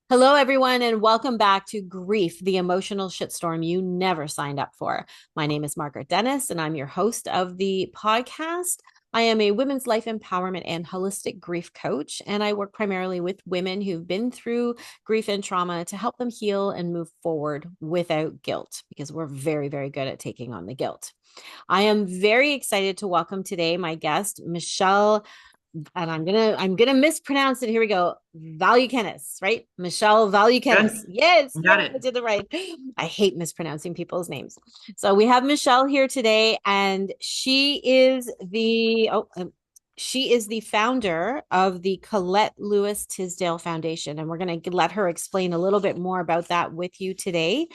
Hello, everyone, and welcome back to Grief, the emotional shitstorm you never signed up for. My name is Margaret Dennis, and I'm your host of the podcast. I am a women's life empowerment and holistic grief coach, and I work primarily with women who've been through grief and trauma to help them heal and move forward without guilt, because we're very, very good at taking on the guilt. I am very excited to welcome today my guest, Michelle, and I'm gonna mispronounce it. Here we go. Valiukenas, right? Michelle Valiukenas. Good. Yes, Got I it. did the right. I hate mispronouncing people's names. So we have Michelle here today, and she is the founder of the Colette Louise Tisdahl Foundation, and we're going to let her explain a little bit more about that with you today.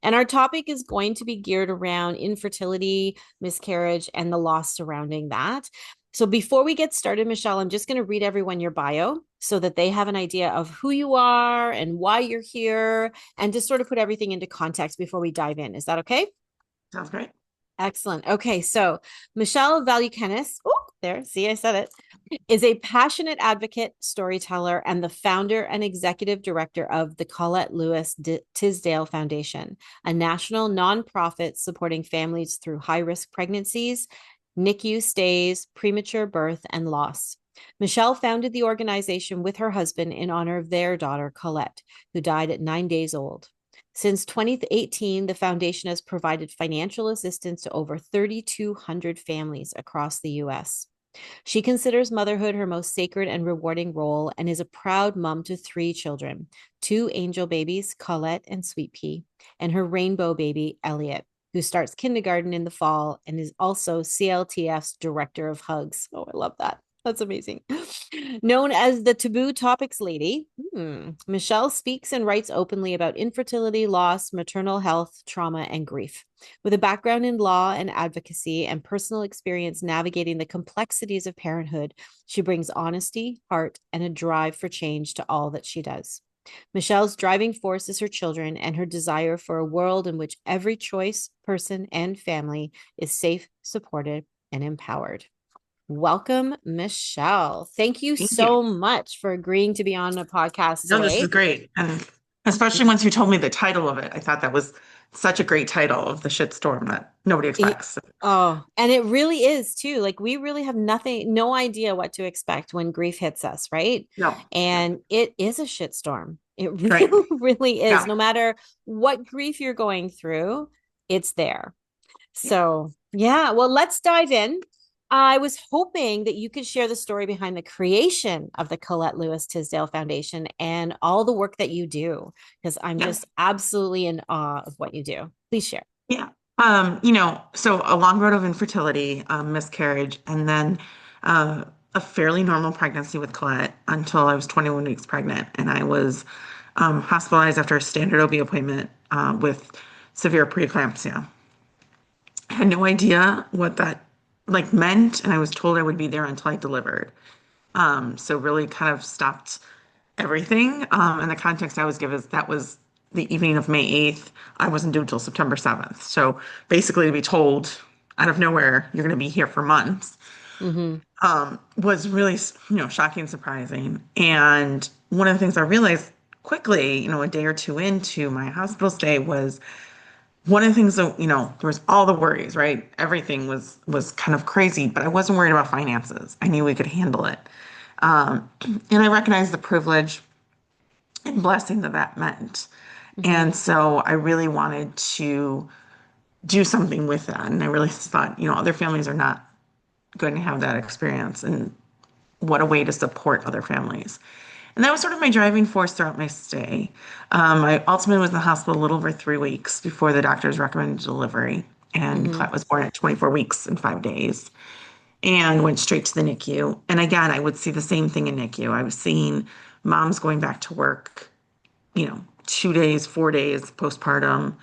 And our topic is going to be geared around infertility, miscarriage, and the loss surrounding that. So before we get started, Michelle, I'm just going to read everyone your bio so that they have an idea of who you are and why you're here, and just sort of put everything into context before we dive in. Is that okay? Sounds great. Excellent. Okay, so Michelle Valiukenas, oh, there, see, I said it, is a passionate advocate, storyteller, and the founder and executive director of the Colette Louise Tisdahl Foundation, a national nonprofit supporting families through high risk pregnancies, NICU stays, premature birth, and loss. Michelle founded the organization with her husband in honor of their daughter, Colette, who died at 9 days old. Since 2018, the foundation has provided financial assistance to over 3,200 families across the U.S. She considers motherhood her most sacred and rewarding role and is a proud mom to three children, two angel babies, Colette and Sweet Pea, and her rainbow baby, Elliot, who starts kindergarten in the fall and is also CLTF's director of hugs. Oh, I love that. That's amazing. Known as the Taboo Topics Lady, Michelle speaks and writes openly about infertility, loss, maternal health, trauma, and grief. With a background in law and advocacy and personal experience navigating the complexities of parenthood, she brings honesty, heart, and a drive for change to all that she does. Michelle's driving force is her children and her desire for a world in which every choice, person, and family is safe, supported, and empowered. Welcome, Michelle. Thank you Thank you. so much for agreeing to be on the podcast No, this is today. great. And especially once you told me the title of it, I thought that was such a great title of the shitstorm that nobody It, expects. oh, and it really is too. Like we really have no idea what to expect when grief hits us, right? No. And it is a shitstorm. It Right. really, really is. Yeah. No matter what grief you're going through, it's there. Yeah. So, yeah, well, let's dive in. I was hoping that you could share the story behind the creation of the Colette Louise Tisdale Foundation and all the work that you do, because I'm Yeah. just absolutely in awe of what you do. Please share. Yeah. So a long road of infertility, miscarriage, and then a fairly normal pregnancy with Colette until I was 21 weeks pregnant. And I was hospitalized after a standard OB appointment with severe preeclampsia. I had no idea what that like meant, and I was told I would be there until I delivered. So really kind of stopped everything. And the context I was given is that was the evening of May 8th. I wasn't due until September 7th. So basically to be told out of nowhere, you're going to be here for months, Hmm. was really, shocking and surprising. And one of the things I realized quickly, a day or two into my hospital stay was one of the things that, there was all the worries, right? Everything was kind of crazy, but I wasn't worried about finances. I knew we could handle it. And I recognized the privilege and blessing that that meant. Hmm. And so I really wanted to do something with that. And I really thought, other families are not going to have that experience. And what a way to support other families. And that was sort of my driving force throughout my stay. I ultimately was in the hospital a little over 3 weeks before the doctors recommended delivery. And Hmm. Colette was born at 24 weeks and 5 days and went straight to the NICU. And again, I would see the same thing in NICU. I was seeing moms going back to work, 2 days, 4 days postpartum.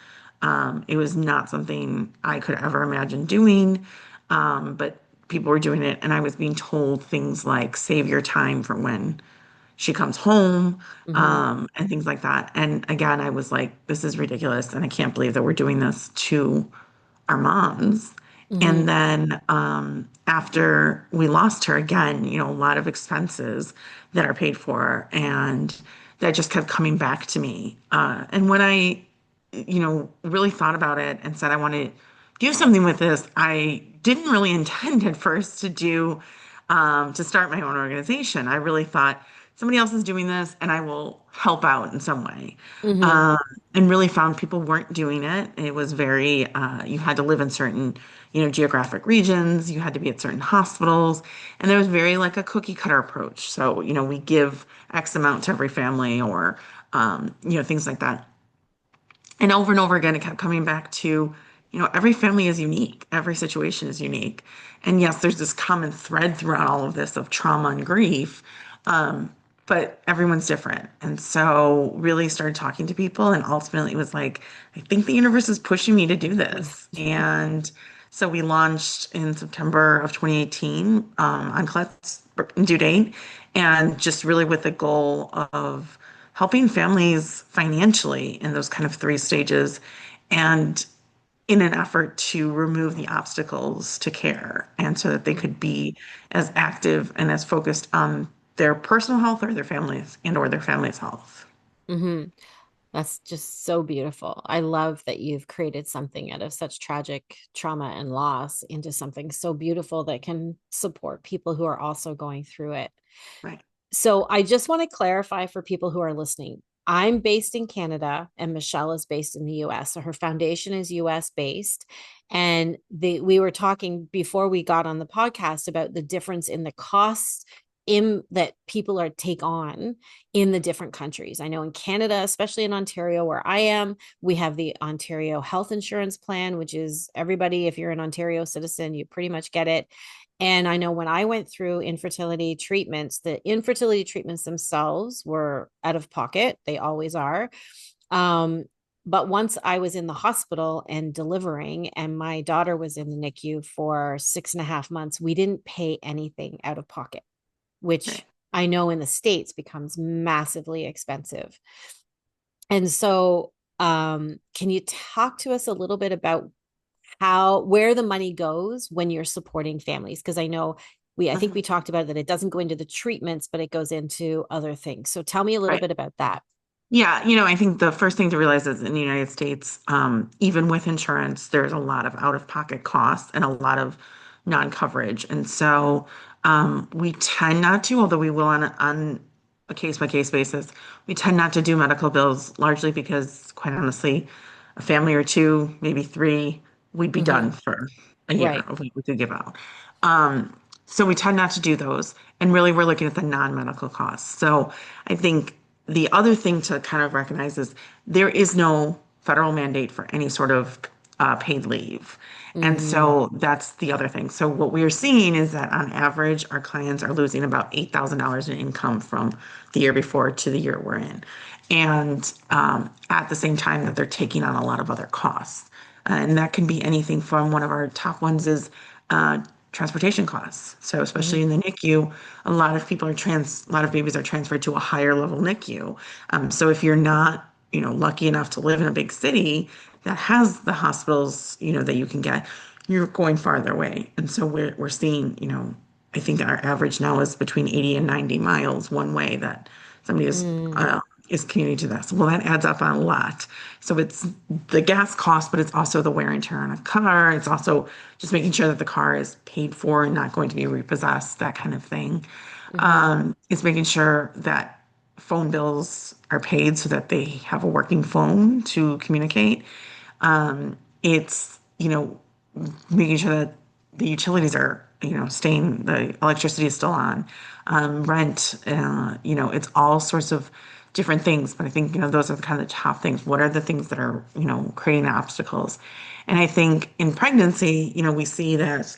It was not something I could ever imagine doing, but people were doing it. And I was being told things like, save your time for when she comes home, Hmm. and things like that. And again, I was like, this is ridiculous. And I can't believe that we're doing this to our moms. Mm-hmm. And then after we lost her again, a lot of expenses that are paid for, and that just kept coming back to me. And when I, really thought about it and said I want to do something with this, I didn't really intend at first to start my own organization. I really thought somebody else is doing this, and I will help out in some way. Mm-hmm. Um, and really found people weren't doing it. It was very, you had to live in certain, geographic regions, you had to be at certain hospitals, and there was very like a cookie cutter approach. So, we give X amount to every family or, things like that. And over again, it kept coming back to, every family is unique, every situation is unique. And yes, there's this common thread throughout all of this of trauma and grief, um, but everyone's different. And so, really started talking to people, and ultimately it was like, I think the universe is pushing me to do this. And so, we launched in September of 2018 on Colette's due date, and just really with the goal of helping families financially in those kind of three stages and in an effort to remove the obstacles to care and so that they could be as active and as focused on their personal health or their families and or their family's health. Mm-hmm. That's just so beautiful. I love that you've created something out of such tragic trauma and loss into something so beautiful that can support people who are also going through it. Right. So I just want to clarify for people who are listening. I'm based in Canada and Michelle is based in the US. So her foundation is US based. And we were talking before we got on the podcast about the difference in the costs in that people are take on in the different countries. I know in Canada, especially in Ontario where I am, we have the Ontario health insurance plan, which is everybody, if you're an Ontario citizen, you pretty much get it. And I know when I went through infertility treatments, the infertility treatments themselves were out of pocket. They always are. Um, but once I was in the hospital and delivering, and my daughter was in the NICU for 6.5 months, we didn't pay anything out of pocket, which Right. I know in the States becomes massively expensive. And so, can you talk to us a little bit about where the money goes when you're supporting families? Because I think Mhm. we talked about that it doesn't go into the treatments, but it goes into other things. So tell me a little Right. bit about that. Yeah, I think the first thing to realize is in the United States, even with insurance, there's a lot of out-of-pocket costs and a lot of non-coverage. And so we tend not to, although we will on a case-by-case basis, we tend not to do medical bills largely because, quite honestly, a family or two, maybe three, we'd be done Hmm. for a year Right. of what we could give out. So we tend not to do those. And really, we're looking at the non-medical costs. So I think the other thing to kind of recognize is there is no federal mandate for any sort of paid leave. And Hmm. so that's the other thing. So what we are seeing is that on average, our clients are losing about $8,000 in income from the year before to the year we're in. And at the same time that they're taking on a lot of other costs. And that can be anything from one of our top ones is uh, transportation costs. So especially Hmm. in the NICU, a lot of babies are transferred to a higher level NICU. So if you're not, lucky enough to live in a big city that has the hospitals, that you can get, you're going farther away. And so we're seeing, I think our average now is between 80 and 90 miles one way that somebody Mm. is commuting to this. Well, that adds up on a lot. So it's the gas cost, but it's also the wear and tear on a car. It's also just making sure that the car is paid for and not going to be repossessed, that kind of thing. Hmm. It's making sure that phone bills are paid so that they have a working phone to communicate. It's, making sure that the utilities are, staying, the electricity is still on, rent, it's all sorts of different things. But I think, those are the kind of the top things. What are the things that are, creating obstacles? And I think in pregnancy, we see that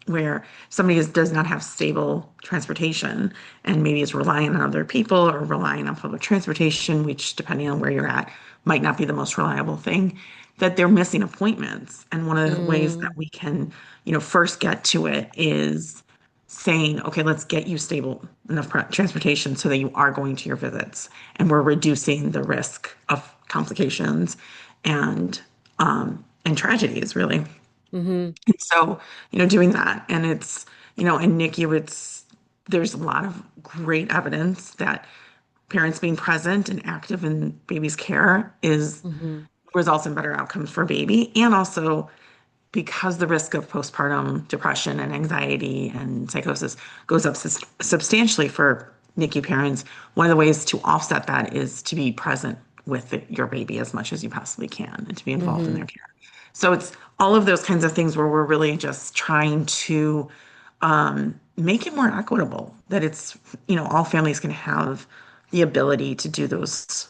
where somebody does not have stable transportation and maybe is relying on other people or relying on public transportation, which, depending on where you're at, might not be the most reliable thing, that they're missing appointments. And one of the ways that Mm. we can, first get to it is saying, okay, let's get you stable enough transportation so that you are going to your visits and we're reducing the risk of complications and tragedies, really. Mm-hmm. And so, doing that, and in NICU, there's a lot of great evidence that parents being present and active in baby's care is Mm-hmm. results in better outcomes for baby, and also because the risk of postpartum depression and anxiety and psychosis goes up substantially for NICU parents. One of the ways to offset that is to be present with your baby as much as you possibly can and to be involved in Mm-hmm. their care. So it's all of those kinds of things where we're really just trying to make it more equitable, that all families can have the ability to do those,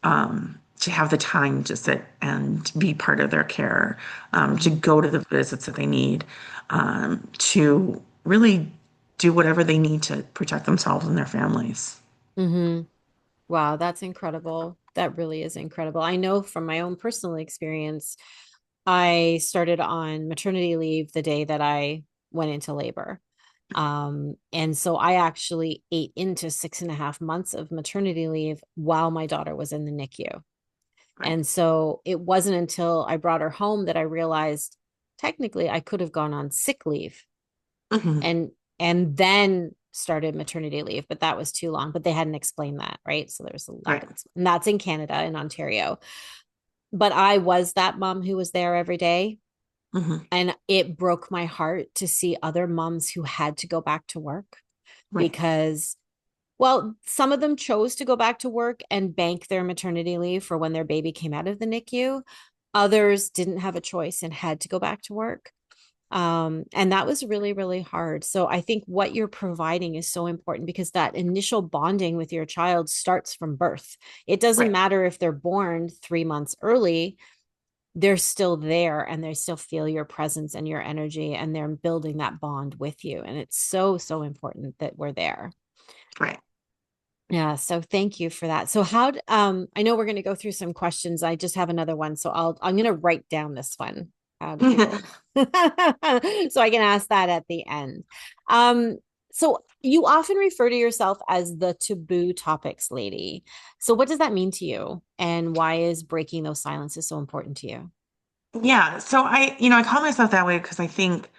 to have the time to sit and be part of their care, to Mm-hmm. go to the visits that they need, to really do whatever they need to protect themselves and their families. Mm-hmm. Wow, that's incredible. That really is incredible. I know from my own personal experience, I started on maternity leave the day that I went into labor. And so I actually ate into 6.5 months of maternity leave while my daughter was in the NICU. Right. And so it wasn't until I brought her home that I realized technically I could have gone on sick leave Hmm. and and then started maternity leave, but that was too long. But they hadn't explained that, right? So there's a lack Right. of, and that's in Canada, in Ontario. But I was that mom who was there every day. Hmm. And it broke my heart to see other moms who had to go back to work Right. because, well, some of them chose to go back to work and bank their maternity leave for when their baby came out of the NICU. Others didn't have a choice and had to go back to work. And that was really, really hard. So I think what you're providing is so important because that initial bonding with your child starts from birth. It doesn't Right. matter if they're born 3 months early, they're still there and they still feel your presence and your energy and they're building that bond with you. And it's so, so important that we're there. Right. Yeah, so thank you for that. So I know we're going to go through some questions. I just have another one, so I'm going to write down this one. How do people so I can ask that at the end. Um so you often refer to yourself as the taboo topics lady. So what does that mean to you and why is breaking those silences so important to you? Yeah. So I call myself that way because I think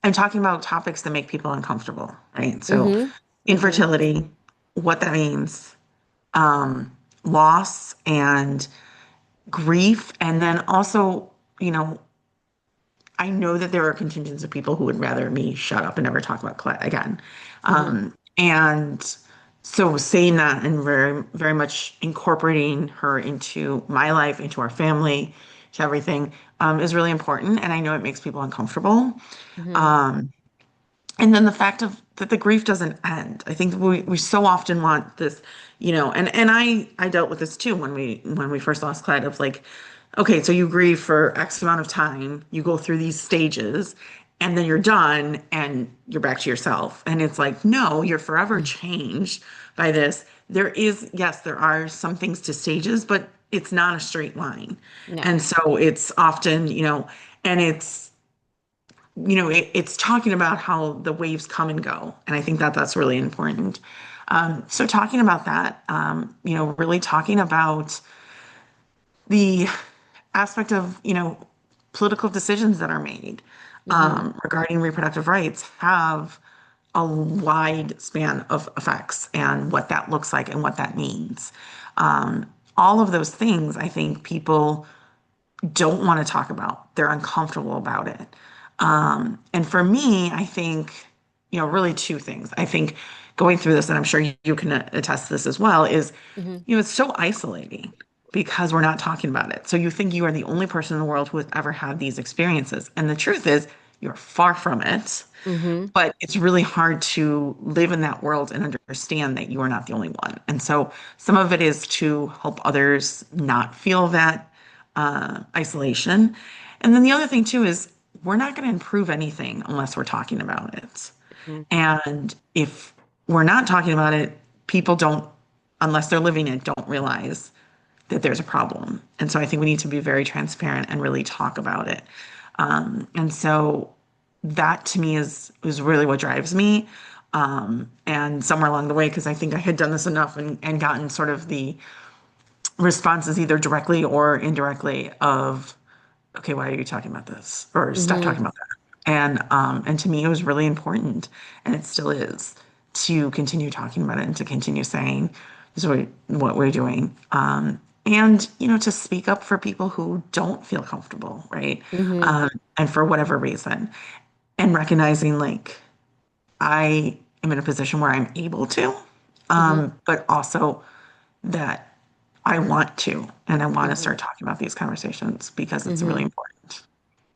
I'm talking about topics that make people uncomfortable, right? So Mhm. Mhm. infertility, what that means, um, loss and grief, and then also, you know, I know that there are contingents of people who would rather me shut up and never talk about Colette again. Mhm. And so saying that and very, very much incorporating her into my life, into our family, to everything, is really important. And I know it makes people uncomfortable. Mhm. Um, and then the fact of that the grief doesn't end. I think we so often want this, and I dealt with this too when we first lost Clyde of like, okay, so you grieve for X amount of time, you go through these stages, and then you're done and you're back to yourself. And it's like, no, you're forever changed by this. Yes, there are some things to stages, but it's not a straight line. No. And so it's often, and it's talking about how the waves come and go. And I think that that's really important. So talking about that, really talking about the aspect of, political decisions that are made Mhm. regarding reproductive rights have a wide span of effects and what that looks like and what that means. All of those things, I think people don't want to talk about. They're uncomfortable about it. And for me, I think, really two things. I think going through this, and I'm sure you can attest to this as well, is, Mhm. it's so isolating because we're not talking about it. So you think you are the only person in the world who has ever had these experiences. And the truth is, you're far from it. Mhm. But it's really hard to live in that world and understand that you are not the only one. And so some of it is to help others not feel that isolation. And then the other thing too is we're not going to improve anything unless we're talking about it. Mhm. And if we're not talking about it, people don't, unless they're living it, don't realize that there's a problem. And so I think we need to be very transparent and really talk about it. And so that to me is really what drives me. And somewhere along the way, because I think I had done this enough and gotten sort of the responses either directly or indirectly of okay, why are you talking about this? Or stop talking Hmm. about that. And to me, it was really important, and it still is, to continue talking about it and to continue saying, this is what we're doing. And, to speak up for people who don't feel comfortable, right? Hmm. And for whatever reason. And recognizing, like, I am in a position where I'm able to, Hmm. but also that I want to, and I want to Hmm. start talking about these conversations because it's really Hmm. important.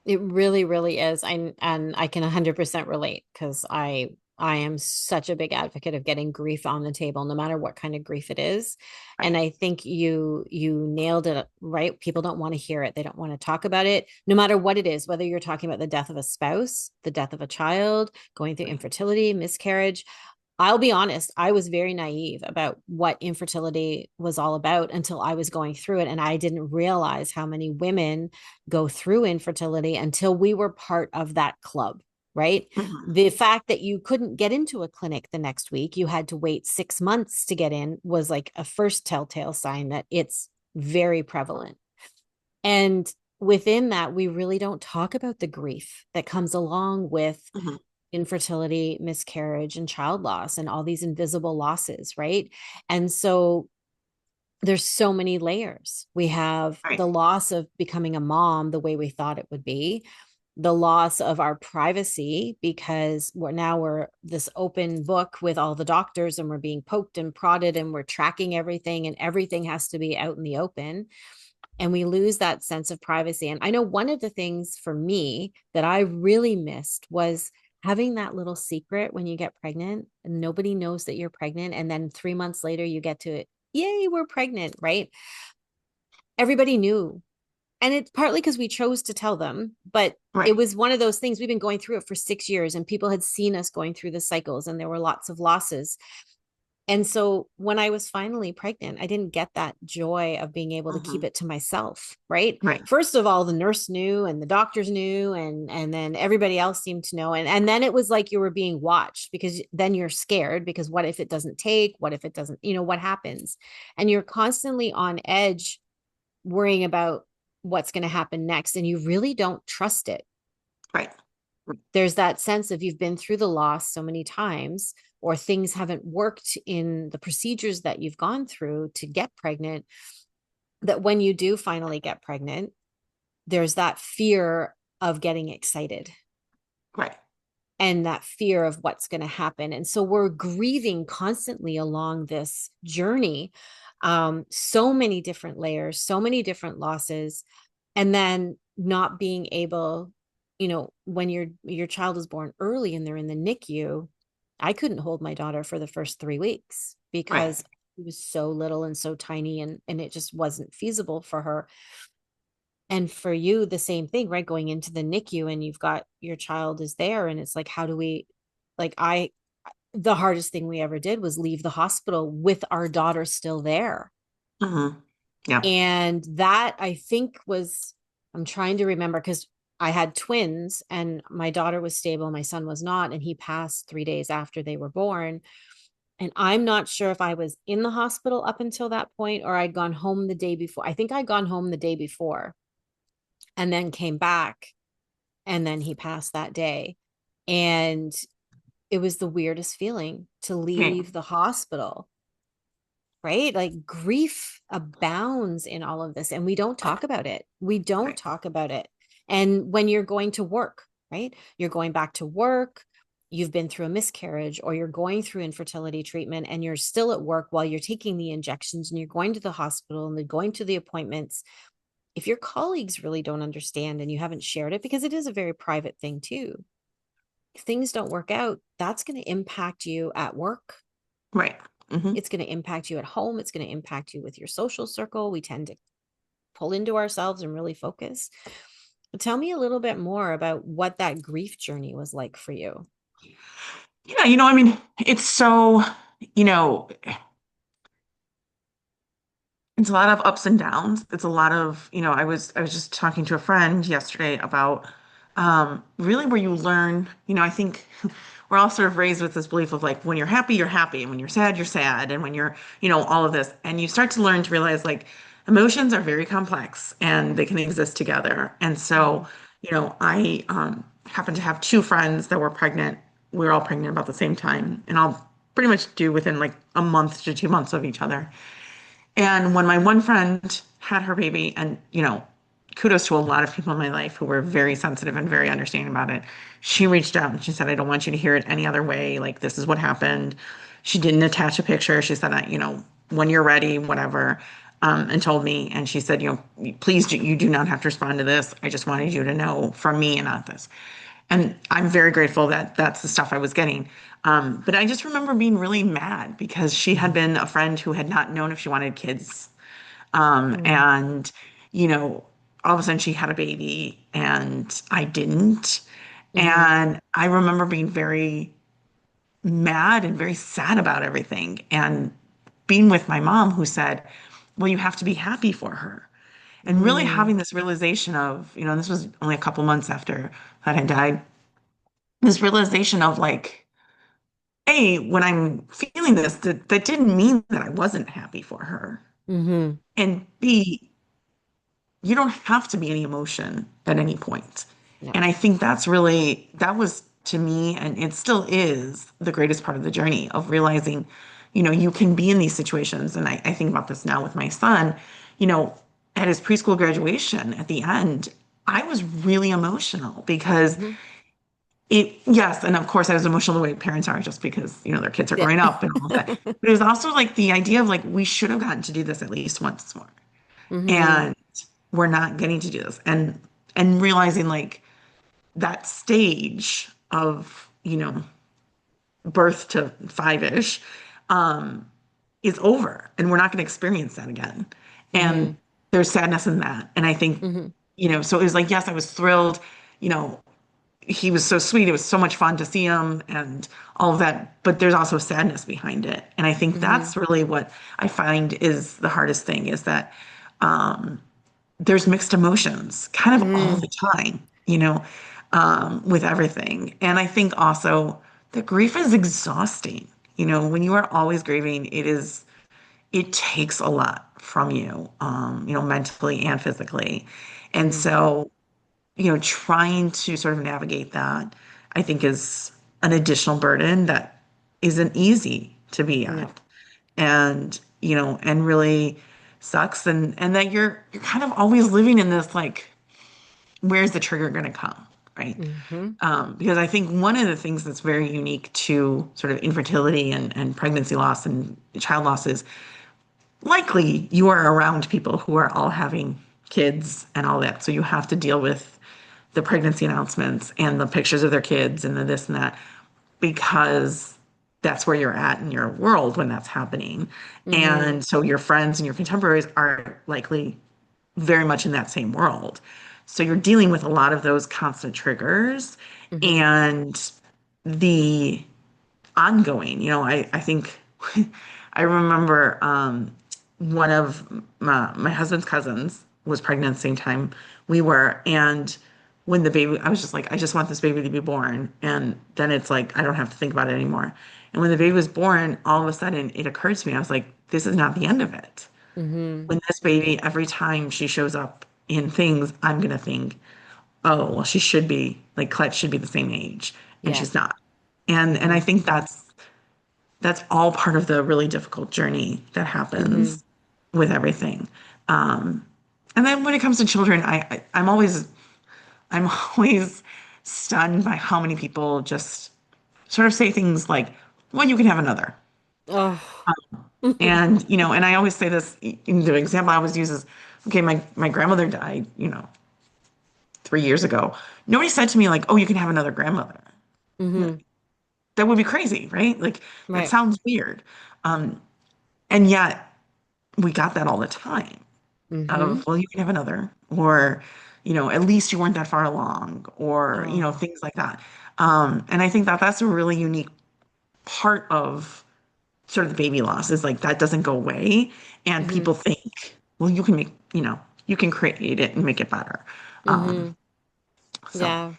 It really, really is. And I can 100% relate because I am such a big advocate of getting grief on the table, no matter what kind of grief it is. And Right. I think you nailed it right. People don't want to hear it. They don't want to talk about it, no matter what it is, whether you're talking about the death of a spouse, the death of a child, going through Right. infertility, miscarriage. I'll be honest, I was very naive about what infertility was all about until I was going through it. And I didn't realize how many women go through infertility until we were part of that club, right? Mhm. The fact that you couldn't get into a clinic the next week, you had to wait 6 months to get in, was like a first telltale sign that it's very prevalent. And within that, we really don't talk about the grief that comes along with Mhm. infertility, miscarriage, and child loss, and all these invisible losses, right? And so there's so many layers. We have Right. the loss of becoming a mom the way we thought it would be, the loss of our privacy because we're this open book with all the doctors and we're being poked and prodded and we're tracking everything and everything has to be out in the open, and we lose that sense of privacy. And I know one of the things for me that I really missed was having that little secret when you get pregnant and nobody knows that you're pregnant. And then 3 months later, you get to it, yay, we're pregnant, right? Everybody knew. And it's partly because we chose to tell them, but it Right. was one of those things. We've been going through it for 6 years and people had seen us going through the cycles and there were lots of losses. And so when I was finally pregnant, I didn't get that joy of being able to keep Mhm. it to myself, right? Right. First of all, the nurse knew and the doctors knew and then everybody else seemed to know. And then it was like you were being watched because then you're scared because what if it doesn't take? What if it doesn't, what happens? And you're constantly on edge worrying about what's going to happen next and you really don't trust it. Right. There's that sense of you've been through the loss so many times or things haven't worked in the procedures that you've gone through to get pregnant, that when you do finally get pregnant, there's that fear of getting excited Right. and that fear of what's going to happen. And so we're grieving constantly along this journey. So many different layers, so many different losses, and then not being able, when your child is born early and they're in the NICU. I couldn't hold my daughter for the first 3 weeks Right. because she was so little and so tiny and it just wasn't feasible for her. And for you, the same thing, right? Going into the NICU and you've got your child is there, and it's like, how do we, like, the hardest thing we ever did was leave the hospital with our daughter still there. Mhm. Yeah. And that I think was, I'm trying to remember because I had twins and my daughter was stable, my son was not, and he passed 3 days after they were born. And I'm not sure if I was in the hospital up until that point or I'd gone home the day before. I think I'd gone home the day before and then came back and then he passed that day. And it was the weirdest feeling to Right. leave the hospital, right? Like grief abounds in all of this, and we don't talk about it. We don't Right. talk about it. And when you're going to work, right? You're going back to work, you've been through a miscarriage, or you're going through infertility treatment, and you're still at work while you're taking the injections and you're going to the hospital and they're going to the appointments. If your colleagues really don't understand and you haven't shared it, because it is a very private thing too, if things don't work out, that's going to impact you at work. Right. Hmm. It's going to impact you at home. It's going to impact you with your social circle. We tend to pull into ourselves and really focus. But tell me a little bit more about what that grief journey was like for you. Yeah, I mean, it's so, you know, it's a lot of ups and downs. It's a lot of, I was just talking to a friend yesterday about really where you learn, I think we're all sort of raised with this belief of like when you're happy, and when you're sad, and when you're, all of this. And you start to learn to realize like emotions are very complex and they can exist together. And so, Mhm. I happen to have two friends that were pregnant. We were all pregnant about the same time, and I'll pretty much do within like a month to 2 months of each other. And when my one friend had her baby, and kudos to a lot of people in my life who were very sensitive and very understanding about it, she reached out and she said, I don't want you to hear it any other way. Like, this is what happened. She didn't attach a picture. She said, when you're ready, whatever, and told me. And she said, please, you do not have to respond to this. I just wanted you to know from me and not this. And I'm very grateful that that's the stuff I was getting. But I just remember being really mad because she had Mhm. been a friend who had not known if she wanted kids. Mhm. And, you know, all of a sudden she had a baby and I didn't. Mhm. And I remember being very mad and very sad about everything. And being with my mom who said, well, you have to be happy for her. And really Mhm. having this realization of, and this was only a couple months after that had died, this realization of like, A, when I'm feeling this, that didn't mean that I wasn't happy for her. Mhm. And B, you don't have to be any emotion at any point. No. And I think that was to me, and it still is the greatest part of the journey of realizing, you can be in these situations. And I think about this now with my son, you know, at his preschool graduation at the end, I was really emotional because Mhm. yes, and of course I was emotional the way parents are just because, their kids are Yeah. growing up and all of that. But it was also like the idea of like, we should have gotten to do this at least once more. Mhm. And we're not getting to do this. And realizing like that stage of, birth to five-ish, um, is over and we're not going to experience that again. And Mhm. there's sadness in that. And I think, Mhm. so it was like, yes, I was thrilled, you know, he was so sweet. It was so much fun to see him and all of that. But there's also sadness behind it. And I think Mhm. that's really what I find is the hardest thing is that there's mixed emotions kind of all Mhm. the time, with everything. And I think also that grief is exhausting. When you are always grieving, it takes a lot from you, mentally and physically. And Mhm. so, trying to sort of navigate that, I think is an additional burden that isn't easy to be No. at. And, and really sucks. And that you're kind of always living in this like, where's the trigger going to come? Right. Mhm. Because I think one of the things that's very unique to sort of infertility and pregnancy loss and child loss is likely you are around people who are all having kids and all that. So you have to deal with the pregnancy announcements and the pictures of their kids and the this and that because that's where you're at in your world when that's happening. Mhm. And so your friends and your contemporaries are likely very much in that same world. So you're dealing with a lot of those constant triggers Mhm. and the ongoing. I think I remember one of my husband's cousins was pregnant at the same time we were. And when the baby, I was just like, I just want this baby to be born. And then it's like, I don't have to think about it anymore. And when the baby was born, all of a sudden it occurred to me, I was like, this is not the end of it. Mhm. When this baby, every time she shows up in things, I'm going to think, oh, well, she should be like Colette should be the same age. And Yeah. she's not. And I Mhm. think that's all part of the really difficult journey that Mhm. happens with everything. Um, and then when it comes to children, I'm always stunned by how many people just sort of say things like, "Well, you can have another." Oh. And and I always say this. The example I always use is, okay, my grandmother died, 3 years ago. Nobody said to me like, "Oh, you can have another grandmother." Mhm. That would be crazy, right? Like that Right. sounds weird. And yet we got that all the time Mhm. of, well, you can have another, or, at least you weren't that far along, or, Oh. things like that. And I think that that's a really unique part of sort of the baby loss is like that doesn't go away. And Mhm. people think, well, you can create it and make it better. Um, Mhm. so, Yeah.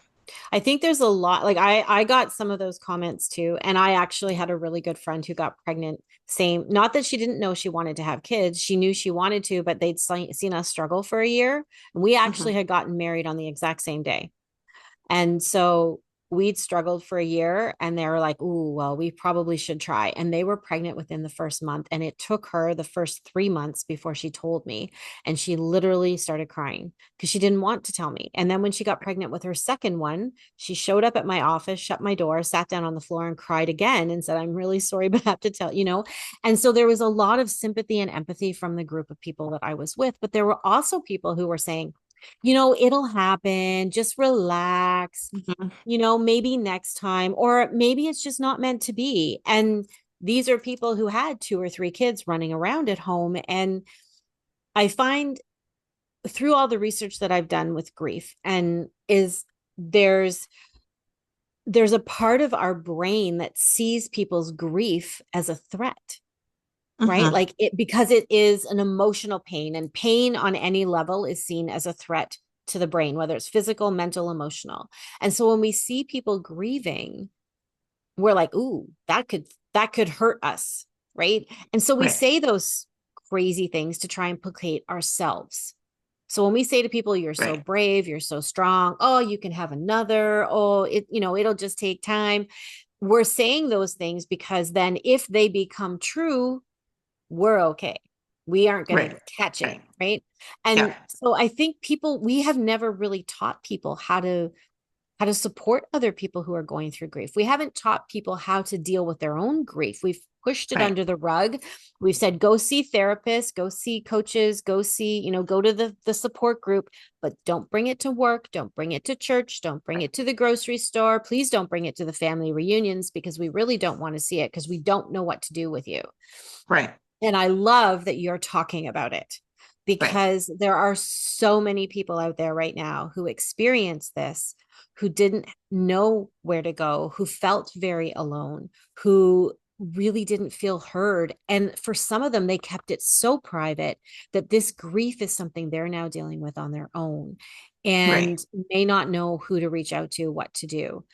I think there's a lot, like I got some of those comments too. And I actually had a really good friend who got pregnant. Same, not that she didn't know she wanted to have kids. She knew she wanted to, but seen us struggle for a year. And we actually Hmm. had gotten married on the exact same day. And so we'd struggled for a year and they were like, "Ooh, well, we probably should try." And they were pregnant within the first month. And it took her the first 3 months before she told me. And she literally started crying because she didn't want to tell me. And then when she got pregnant with her second one, she showed up at my office, shut my door, sat down on the floor and cried again and said, "I'm really sorry, but I have to tell, you know." And so there was a lot of sympathy and empathy from the group of people that I was with. But there were also people who were saying, "It'll happen. Just relax. Hmm. Maybe next time, or maybe it's just not meant to be." And these are people who had two or three kids running around at home. And I find through all the research that I've done with grief and is there's a part of our brain that sees people's grief as a threat, right? Hmm. Like it, because it is an emotional pain, and pain on any level is seen as a threat to the brain, whether it's physical, mental, emotional. And so when we see people grieving, we're like, "Ooh, that could hurt us," right? And so we Right. say those crazy things to try and placate ourselves. So when we say to people, "You're so Right. brave, you're so strong, oh, you can have another, oh, it'll just take time." We're saying those things because then if they become true, we're okay. We aren't going to Right. catch it, Right. right? Yeah. And so I think we have never really taught people how to support other people who are going through grief. We haven't taught people how to deal with their own grief. We've pushed it Right. under the rug. We've said, "Go see therapists, go see coaches, go to the support group, but don't bring it to work, don't bring it to church, don't bring it to the grocery store. Please don't bring it to the family reunions because we really don't want to see it because we don't know what to do with you." Right. And I love that you're talking about it Right. because there are so many people out there right now who experience this, who didn't know where to go, who felt very alone, who really didn't feel heard. And for some of them, they kept it so private that this grief is something they're now dealing with on their own Right. and may not know who to reach out to, what to do.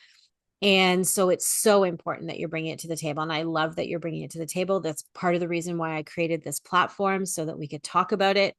And so it's so important that you're bringing it to the table. And I love that you're bringing it to the table. That's part of the reason why I created this platform so that we could talk about it.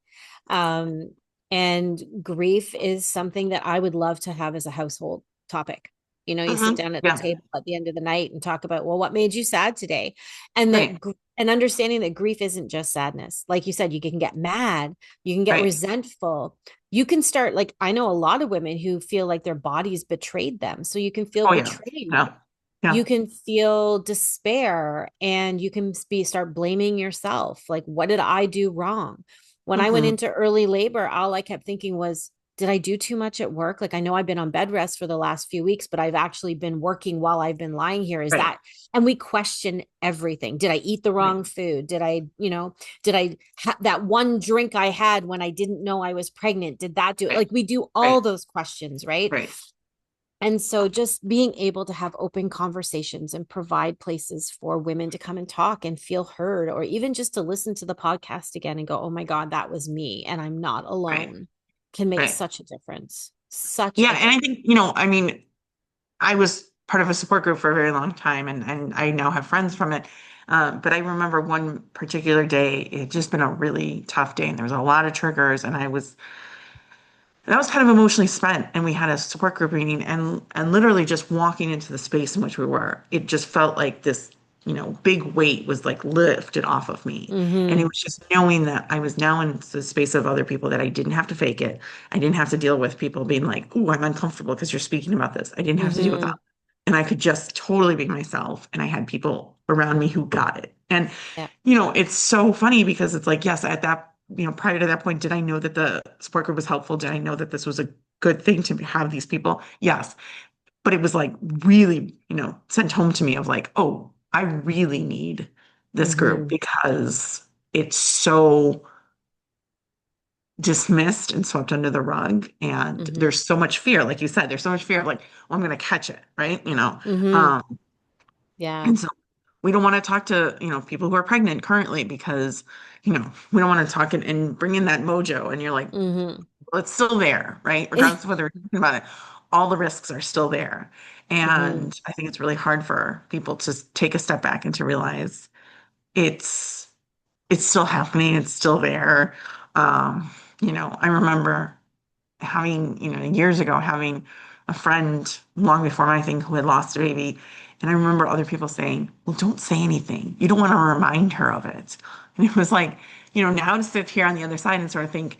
Um, and grief is something that I would love to have as a household topic. You sit Hmm. down at the Yeah. table at the end of the night and talk about, well, what made you sad today? And Right. and understanding that grief isn't just sadness. Like you said, you can get mad, you can get Right. resentful, you can start, like, I know a lot of women who feel like their bodies betrayed them. So you can feel Oh, yeah. betrayed. Yeah. You Yeah. can feel despair and you can start blaming yourself. Like, what did I do wrong? When I went Hmm. into early labor, all I kept thinking was, did I do too much at work? Like, I know I've been on bed rest for the last few weeks, but I've actually been working while I've been lying here. Is Right. that, and we question everything. Did I eat the Right. wrong food? That one drink I had when I didn't know I was pregnant? Did that do it? Right. Like, we do all Right. those questions, right? Right. And so just being able to have open conversations and provide places for women to come and talk and feel heard, or even just to listen to the podcast again and go, "Oh my God, that was me and I'm not Right. alone," can make Right. such a difference. Such Yeah. a And I difference. think, I mean, I was part of a support group for a very long time, and I now have friends from it. But I remember one particular day, it had just been a really tough day, and there was a lot of triggers, and I was kind of emotionally spent. And we had a support group meeting, and literally just walking into the space in which we were, it just felt like this, big weight was like lifted off of me. And it Mm-hmm. was just knowing that I was now in the space of other people, that I didn't have to fake it. I didn't have to deal with people being like, "Oh, I'm uncomfortable because you're speaking about this." I didn't have to deal with that. Mm-hmm. And I could just totally be myself. And I had people around me who got it. And, Yeah. it's so funny because it's like, yes, at that, prior to that point, did I know that the support group was helpful? Did I know that this was a good thing to have these people? Yes. But it was like really, sent home to me of like, oh, I really need this group Mm-hmm. because it's so dismissed and swept under the rug. And Mm-hmm. there's so much fear, like you said, there's so much fear of like, oh, I'm going to catch it, right? Mm-hmm. Um, Yeah. and so we don't want to talk to, people who are pregnant currently because, we don't want to talk and bring in that mojo. And you're like, Mm-hmm. well, it's still there, right? Regardless of whether we're talking about it. all the risks are still there. Hmm. And I think it's really hard for people to take a step back and to realize it's it's still happening, it's still there. I remember having, years ago, having a friend long before my thing who had lost a baby. And I remember other people saying, well, don't say anything. You don't want to remind her of it. And it was like, now to sit here on the other side and sort of think,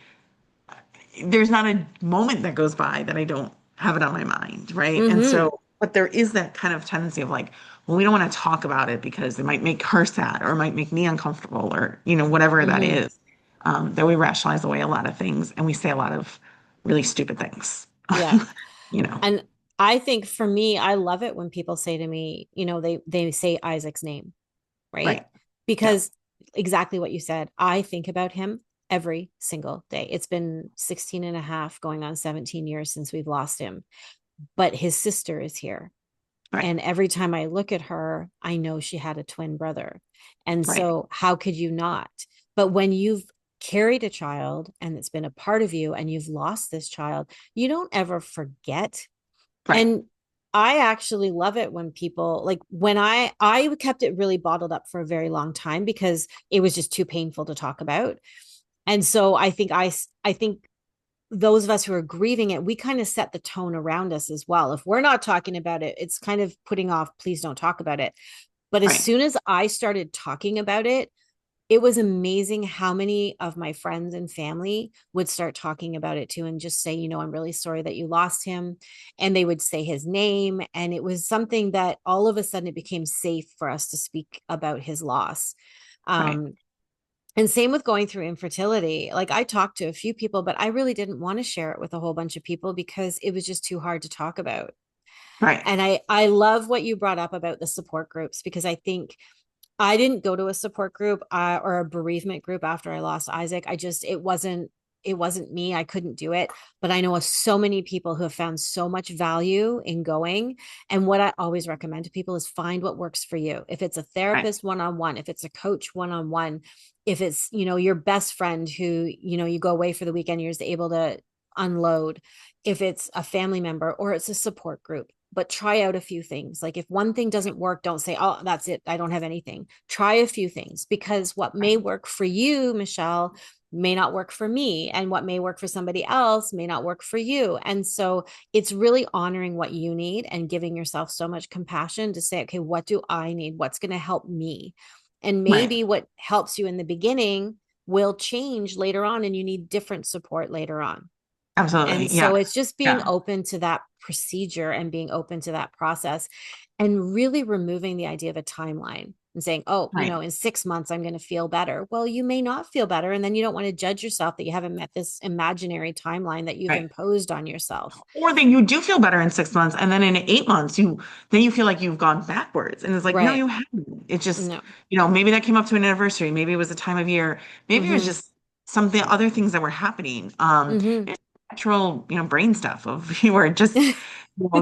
there's not a moment that goes by that I don't have it on my mind, right? And Hmm. so, but there is that kind of tendency of like, well, we don't want to talk about it because it might make her sad or it might make me uncomfortable or, whatever that Hmm. is, that we rationalize away a lot of things and we say a lot of really stupid things, Yeah. you know? And I think for me, I love it when people say to me, they say Isaac's name, right? Right. Yeah. Because exactly what you said, I think about him every single day. It's been 16 and a half, going on 17 years since we've lost him, but his sister is here. Right. And every time I look at her, I know she had a twin brother. And Right. so, how could you not? But when you've carried a child and it's been a part of you and you've lost this child, you don't ever forget. Right. And I actually love it when people like when I kept it really bottled up for a very long time because it was just too painful to talk about. And so I think those of us who are grieving it, we kind of set the tone around us as well. If we're not talking about it, it's kind of putting off, please don't talk about it. But as Right. soon as I started talking about it was amazing how many of my friends and family would start talking about it too and just say, I'm really sorry that you lost him. And they would say his name. And it was something that all of a sudden it became safe for us to speak about his loss. Right. Um, and same with going through infertility. Like I talked to a few people, but I really didn't want to share it with a whole bunch of people because it was just too hard to talk about. Right. And I love what you brought up about the support groups because I think I didn't go to a support group or a bereavement group after I lost Isaac. It wasn't me. I couldn't do it. But I know of so many people who have found so much value in going. And what I always recommend to people is find what works for you. If it's a Right. therapist one-on-one, if it's a coach one-on-one, if it's, your best friend who, you go away for the weekend, you're just able to unload, if it's a family member or it's a support group, but try out a few things. Like if one thing doesn't work, don't say, oh, that's it. I don't have anything. Try a few things because what may Right. work for you, Michelle, may not work for me. And what may work for somebody else may not work for you. And so it's really honoring what you need and giving yourself so much compassion to say, okay, what do I need? What's going to help me? And Right. maybe what helps you in the beginning will change later on and you need different support later on. Absolutely. And Yeah. so it's just being Yeah. open to that procedure and being open to that process and really removing the idea of a timeline and saying, oh, Right. in 6 months, I'm going to feel better. Well, you may not feel better. And then you don't want to judge yourself that you haven't met this imaginary timeline that you've Right. imposed on yourself. Or that you do feel better in 6 months, and then in 8 months, you feel like you've gone backwards. And it's like, no, Right. you haven't. It's just, No. maybe that came up to an anniversary. Maybe it was a time of year. Maybe it was Mm-hmm. just something, other things that were happening. Mm-hmm. It's natural, brain stuff of you were just,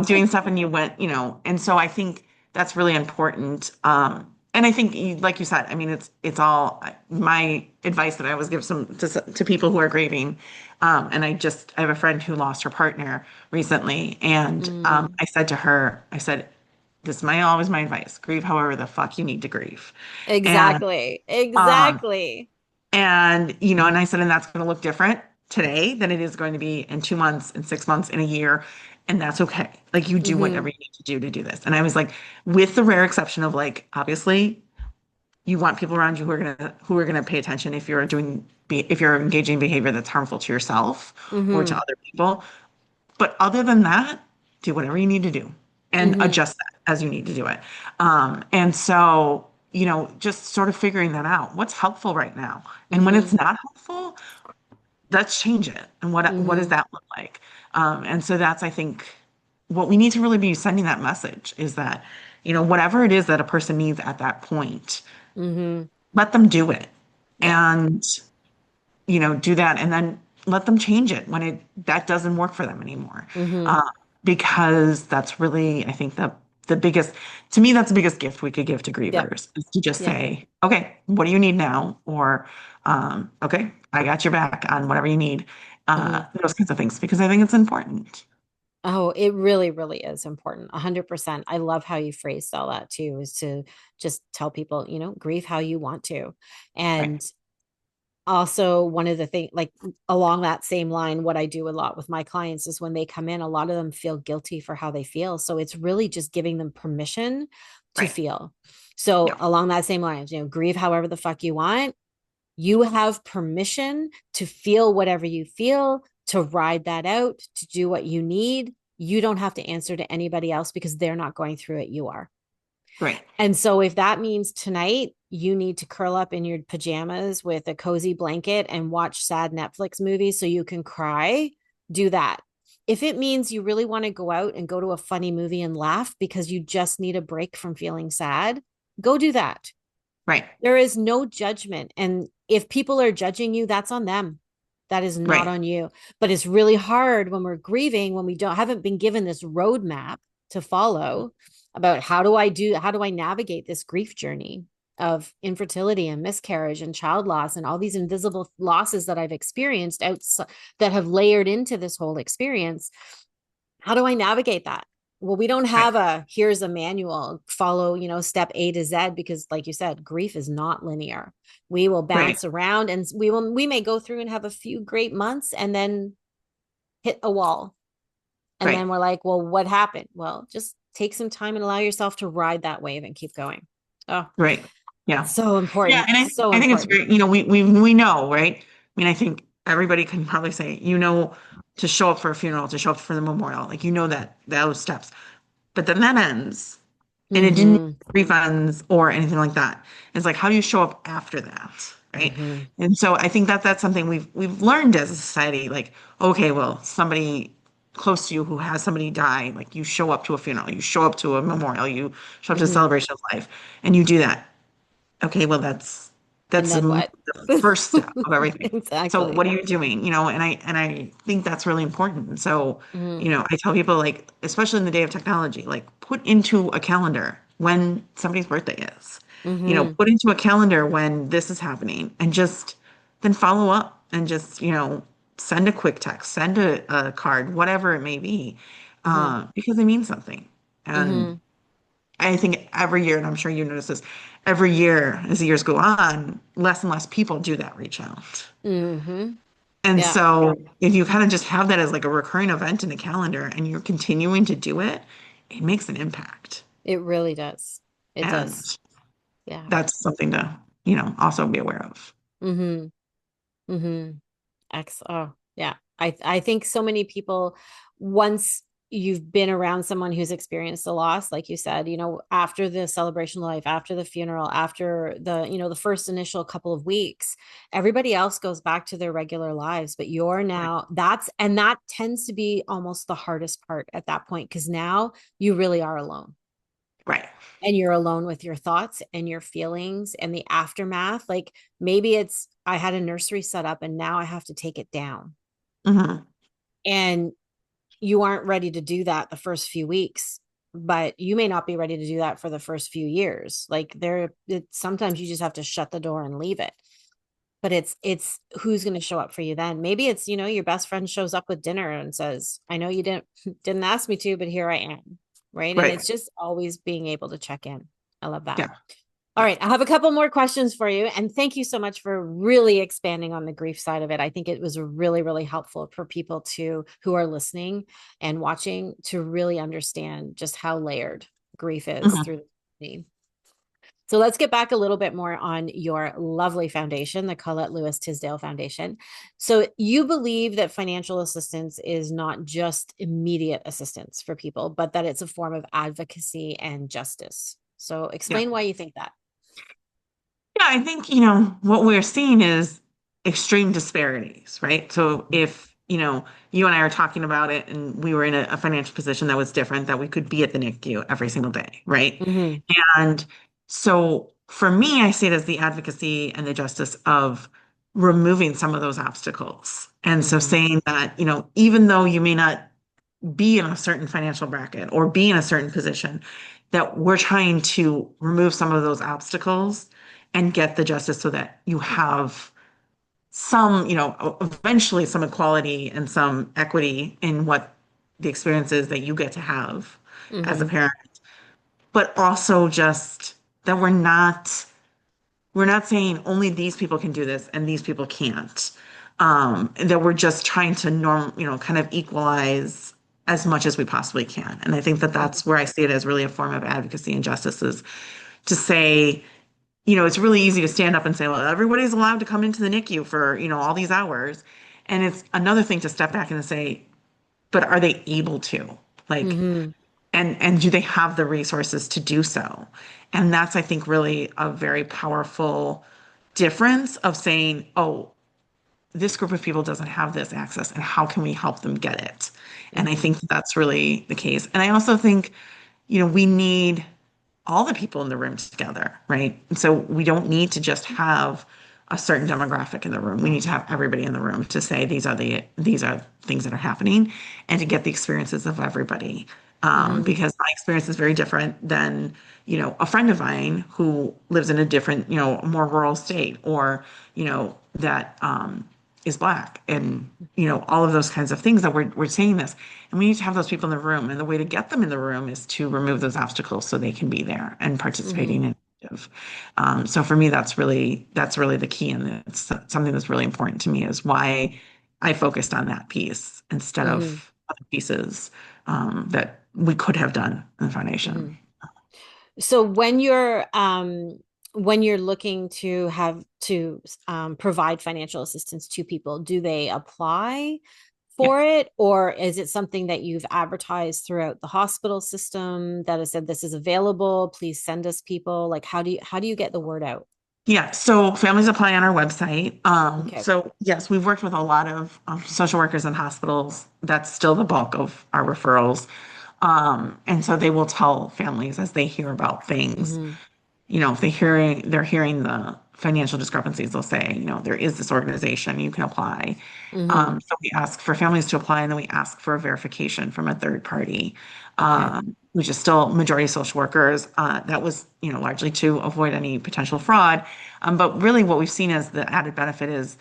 doing stuff and you went, and so I think that's really important. And I think, like you said, I mean, it's all my advice that I always give to people who are grieving. And I have a friend who lost her partner recently, and Mm. I said to her, I said, this is always my advice: grieve however the fuck you need to grieve, and Exactly. um, Exactly. and I said, and that's going to look different today than it is going to be in 2 months, in 6 months, in a year. And that's okay. Like you do Mm-hmm. whatever you need to do this. And I was like, with the rare exception of like, obviously, you want people around you who are gonna pay attention if you're engaging in behavior that's harmful to yourself or to Mm-hmm. other people. But other than that, do whatever you need to do and Mm-hmm. adjust that as you need to do it. And so, just sort of figuring that out. What's helpful right now? And when Mm-hmm. it's not helpful, let's change it. And what does Mm-hmm. that look like? And so that's, I think, what we need to really be sending that message is that, whatever it is that a person needs at that point, Mm-hmm. let them do it Yeah. and, do that and then let them change it when that doesn't work for them anymore. Mm-hmm. Uh, because that's really, I think the biggest, to me, that's the biggest gift we could give to Yep. grievers is to just Yep. say, okay, what do you need now? Or, okay, I got your back on whatever you need. Mm-hmm. Those kinds of things, because I think it's important. Oh, it really, really is important. 100%. I love how you phrased all that too, is to just tell people, grieve how you want to. Right. And also, one of the things, like along that same line, what I do a lot with my clients is when they come in, a lot of them feel guilty for how they feel. So it's really just giving them permission to Right. feel. So Yeah. along that same lines, grieve however the fuck you want. You have permission to feel whatever you feel, to ride that out, to do what you need. You don't have to answer to anybody else because they're not going through it. You are. Right. And so if that means tonight you need to curl up in your pajamas with a cozy blanket and watch sad Netflix movies so you can cry, do that. If it means you really want to go out and go to a funny movie and laugh because you just need a break from feeling sad, go do that. Right. There is no judgment. And if people are judging you, that's on them. That is not Right. on you. But it's really hard when we're grieving, when we don't haven't been given this roadmap to follow about how do I navigate this grief journey of infertility and miscarriage and child loss and all these invisible losses that I've experienced outside that have layered into this whole experience. How do I navigate that? Well, we don't Right. have a here's a manual, follow, step A to Z, because like you said, grief is not linear. We will Right. bounce around and we may go through and have a few great months and then hit a wall. And Right. then we're like, well, what happened? Well, just take some time and allow yourself to ride that wave and keep going. Oh, Right. Yeah. so Yeah. important. And So I think it's important. great. We know, right? I mean, I think everybody can probably say, to show up for a funeral, to show up for the memorial, like, that those steps. But then that ends. And it didn't Mm-hmm. refunds or anything like that. It's like, how do you show up after that? Right. Mm-hmm. And so I think that that's something we've learned as a society, like, okay, well, somebody close to you who has somebody die, like you show up to a funeral, you show up to a memorial, you show up to a Mm-hmm. celebration of life, and you do that. Okay, well, And that's then what? the first step of everything. So what Exactly. are you doing? And I think that's really important. So, Mm-hmm. I tell people, like, especially in the day of technology, like put into a calendar when somebody's birthday is. Mm-hmm. Put into a calendar when this is happening and just then follow up and just, send a quick text, send a card, whatever it may be, Mm-hmm. because it means something. And Mm-hmm. I think every year, and I'm sure you notice this, every year as the years go on, less and less people do that reach out. Mm-hmm. And Yeah, so if you kind of just have that as like a recurring event in the calendar and you're continuing to do it, it makes an impact. it really does. It And does. Yeah. that's something to, also be aware of. Mm-hmm. Mm-hmm. Oh, yeah. I think so many people, once you've been around someone who's experienced a loss, like you said, after the celebration of life, after the funeral, after the first initial couple of weeks, everybody else goes back to their regular lives. But you're Right. now, and that tends to be almost the hardest part at that point, because now you really are alone. Right. And you're alone with your thoughts and your feelings and the aftermath. Like maybe it's, I had a nursery set up and now I have to take it down. Hmm. And you aren't ready to do that the first few weeks, but you may not be ready to do that for the first few years. Like sometimes you just have to shut the door and leave it. But it's who's going to show up for you then. Maybe it's, your best friend shows up with dinner and says, I know you didn't ask me to, but here I am. Right. And Right. it's just always being able to check in. I love that. Yeah. All Yeah. right, I have a couple more questions for you. And thank you so much for really expanding on the grief side of it. I think it was really, really helpful for people who are listening and watching to really understand just how layered grief is Hmm. through the. So let's get back a little bit more on your lovely foundation, the Colette Lewis Tisdahl Foundation. So you believe that financial assistance is not just immediate assistance for people, but that it's a form of advocacy and justice. So Yeah. explain why you think that. Yeah, I think, what we're seeing is extreme disparities, right? So if, you and I are talking about it and we were in a financial position that was different, that we could be at the NICU every single day, right? Mm-hmm. And so for me, I see it as the advocacy and the justice of removing some of those obstacles. And so Mm-hmm. saying that, even though you may not be in a certain financial bracket or be in a certain position, that we're trying to remove some of those obstacles and get the justice so that you have some, eventually some equality and some equity in what the experiences that you get to have as a Mm-hmm. parent, but also just that we're not saying only these people can do this and these people can't. That we're just trying to kind of equalize as much as we possibly can. And I think that Mm-hmm. that's where I see it as really a form of advocacy and justice is to say, it's really easy to stand up and say, well, everybody's allowed to come into the NICU for, all these hours. And it's another thing to step back and say, but are they able to? Like, Mm-hmm. and do they have the resources to do so? And that's, I think, really a very powerful difference of saying, oh, this group of people doesn't have this access, and how can we help them get it? And I Mm-hmm. think that's really the case. And I also think, we need all the people in the room together, right? And so we don't need to just have a certain demographic in the room. We need to have everybody in the room to say these are things that are happening, and to get the experiences of everybody. Mm-hmm. Because my experience is very different than a friend of mine who lives in a different more rural state, or that is Black, and all of those kinds of things that we're saying this. And we need to have those people in the room. And the way to get them in the room is to remove those obstacles so they can be there and Mm-hmm. participating in active. So for me, that's really the key. And it's something that's really important to me, is why I focused on that piece instead Mm-hmm. of other pieces that we could have done in the Mm-hmm. foundation. So when you're looking to have to provide financial assistance to people, do they apply Yeah. for it, or is it something that you've advertised throughout the hospital system that has said this is available, please send us people? Like how do you get the word out? Yeah, so families apply on our website. Okay. So yes, we've worked with a lot of social workers and hospitals. That's still the bulk of our referrals. And so they will tell families as they hear about things. Mm-hmm. If they're hearing the financial discrepancies, they'll say, there is this organization, you can apply. Mm-hmm. So we ask for families to apply, and then we ask for a verification from a third party, Okay. which is still majority social workers. That was, largely to avoid any potential fraud. But really, what we've seen as the added benefit is,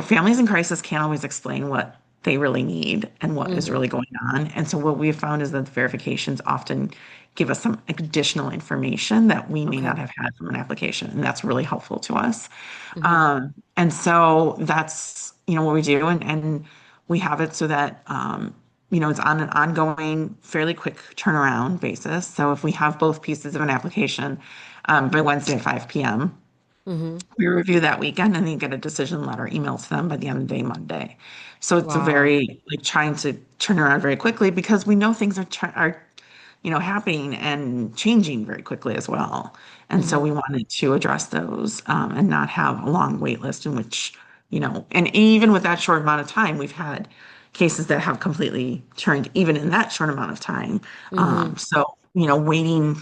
families in crisis can't always explain what they really need and what is Mm-hmm. really going on. And so what we've found is that the verifications often give us some additional information that we may Okay. not have had from an application, and that's really helpful to us. Mm-hmm. And so that's, what we do. And we have it so that, it's on an ongoing, fairly quick turnaround basis. So if we have both pieces of an application by Wednesday at 5 p.m., Mm-hmm. we review that weekend and then get a decision letter emailed to them by the end of the day, Monday. So it's a Wow. very, like, trying to turn around very quickly, because we know things are happening and changing very quickly as well. And so Mm-hmm. we wanted to address those, and not have a long wait list in which, and even with that short amount of time, we've had cases that have completely turned even in that short amount of time. Mm-hmm. So, waiting,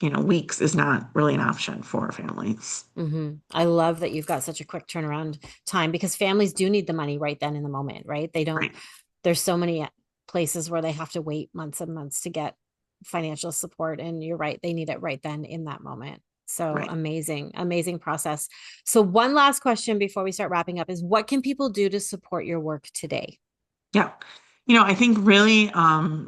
weeks is not really an option for families. Mm-hmm. I love that you've got such a quick turnaround time because families do need the money right then in the moment, right? They don't, Right, there's so many places where they have to wait months and months to get financial support. And you're right, they need it right then in that moment. So right. amazing, amazing process. So, one last question before we start wrapping up is what can people do to support your work today? Yeah. I think really,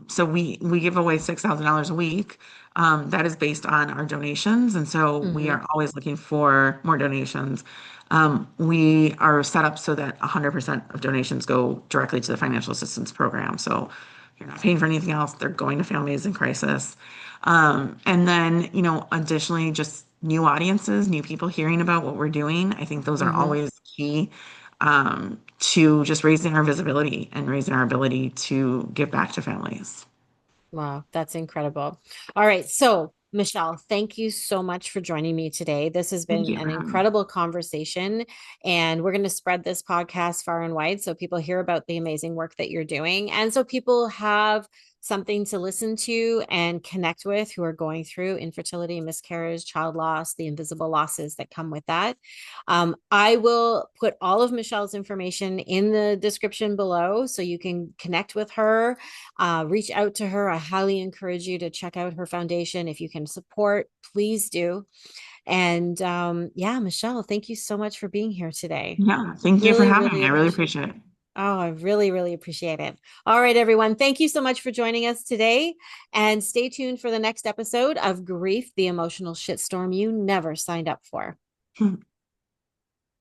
so we give away $6,000 a week. That is based on our donations. And so we Mm-hmm. are always looking for more donations. We are set up so that 100% of donations go directly to the financial assistance program. So you're not paying for anything else. They're going to families in crisis. And then, additionally, just new audiences, new people hearing about what we're doing. I think those are Mm-hmm. always key, to just raising our visibility and raising our ability to give back to families. Wow, that's incredible. All right. So, Michelle, thank you so much for joining me today. This has Thank been you an for having me. incredible conversation, and we're going to spread this podcast far and wide so people hear about the amazing work that you're doing. And so people have something to listen to and connect with who are going through infertility, miscarriage, child loss, the invisible losses that come with that. I will put all of Michelle's information in the description below so you can connect with her, reach out to her. I highly encourage you to check out her foundation. If you can support, please do. And yeah, Michelle, thank you so much for being here today. Yeah, thank you for Really, having really me. I really appreciate appreciate it. Oh, I really, really appreciate it. All right, everyone. Thank you so much for joining us today. And stay tuned for the next episode of Grief, the Emotional Shitstorm You Never Signed Up For.